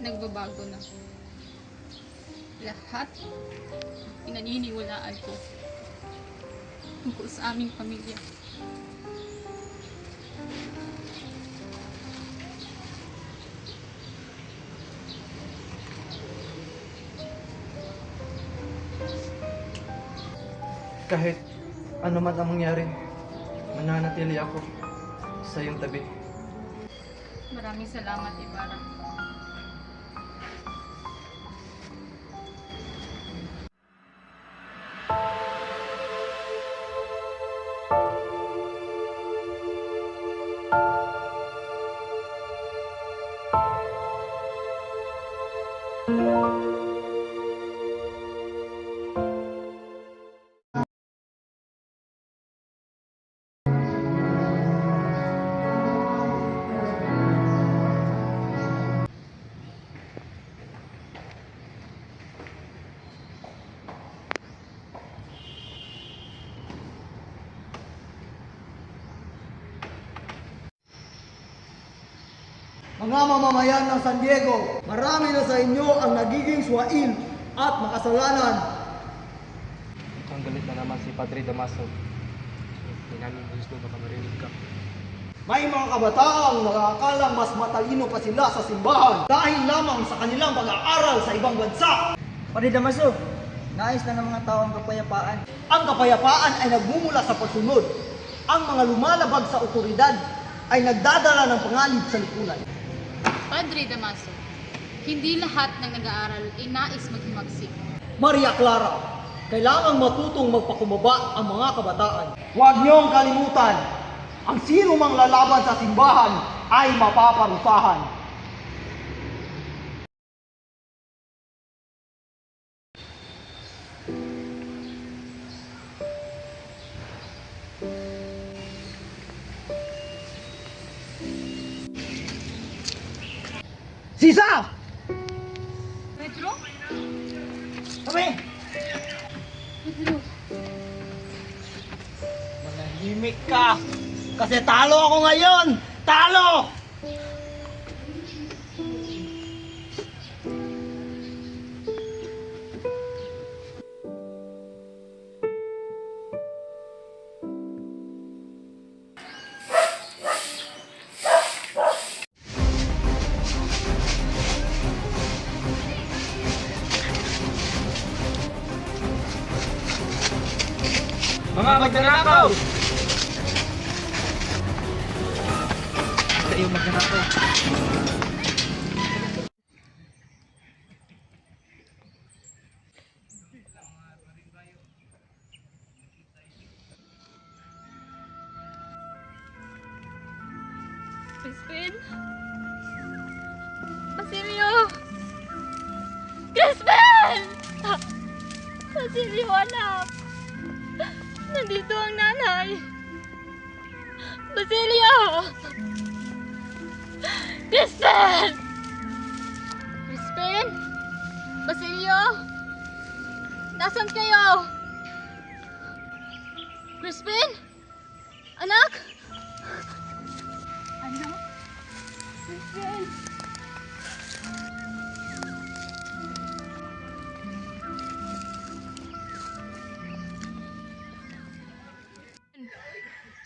nagbabago na. Lahat pinaniniwalaan ko tungkol sa aming pamilya. Kahit ano man ang mangyari, mananatili ako sa iyong tabi. Maraming salamat, Ibarra. Mga mamamayan ng San Diego, marami na sa inyo ang nagiging swail at makasalanan. Ang galit na naman si Padre Damaso. Hindi namin gusto baka marinig ka. May mga kabataang nakakalang mas matalino pa sila sa simbahan dahil lamang sa kanilang pag-aaral sa ibang bansa. Padre Damaso, nais na ng mga tao ang kapayapaan. Ang kapayapaan ay nagmumula sa pagsunod. Ang mga lumalabag sa otoridad ay nagdadala ng panganib sa lipunan. Padre Damaso, hindi lahat ng nag-aaral ay nais maghimagsik. Maria Clara, kailangang matutong magpakumbaba ang mga kabataan. Huwag niyong kalimutan, ang sino mang lalaban sa simbahan ay mapaparusahan. Sisa! Pedro? Kami! Pedro? Manahimik ka! Kasi talo ako ngayon! Talo! Mga magnanakaw! Sa iyong magnanakaw. Crispin? Basilio! Crispin! Basilio, anak! Nandito ang nanay! Basilio! Crispin! Crispin? Basilio? Nasaan kayo? Crispin? Anak? Anak? Crispin?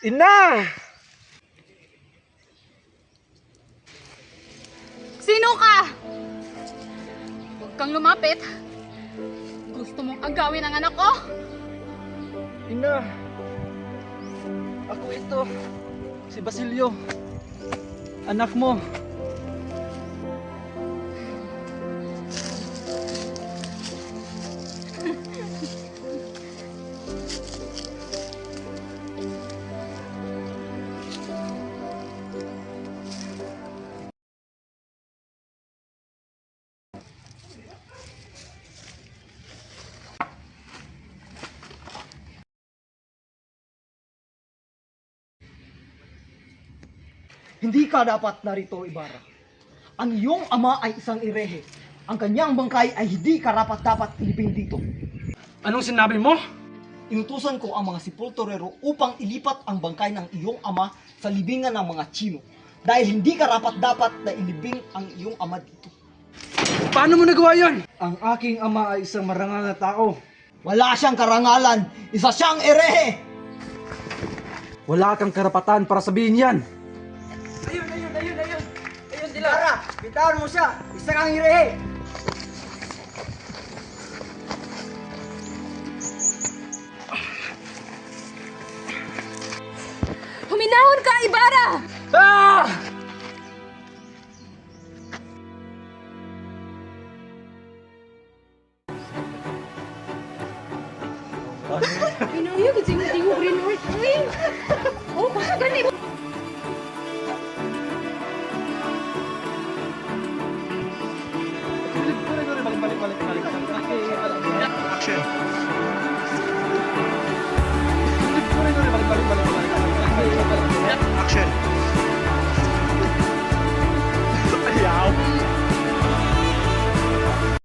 Ina! Sino ka? Huwag kang lumapit. Gusto mong agawin ang anak ko? Ina! Ako ito. Si Basilio. Anak mo. Hindi ka dapat narito, Ibarra. Ang iyong ama ay isang irehe. Ang kanyang bangkay ay hindi karapat-dapat ilibing dito. Anong sinabi mo? Inutusan ko ang mga sepulturero upang ilipat ang bangkay ng iyong ama sa libingan ng mga Chino. Dahil hindi karapat-dapat na ilibing ang iyong ama dito. Paano mo nagawa yan? Ang aking ama ay isang marangal na tao. Wala siyang karangalan. Isa siyang erehe. Wala kang karapatan para sabihin yan. Ayun, Dilara! Bitawan mo siya! Isa kang irehe! Huminahon ka, Ibarra! Ah!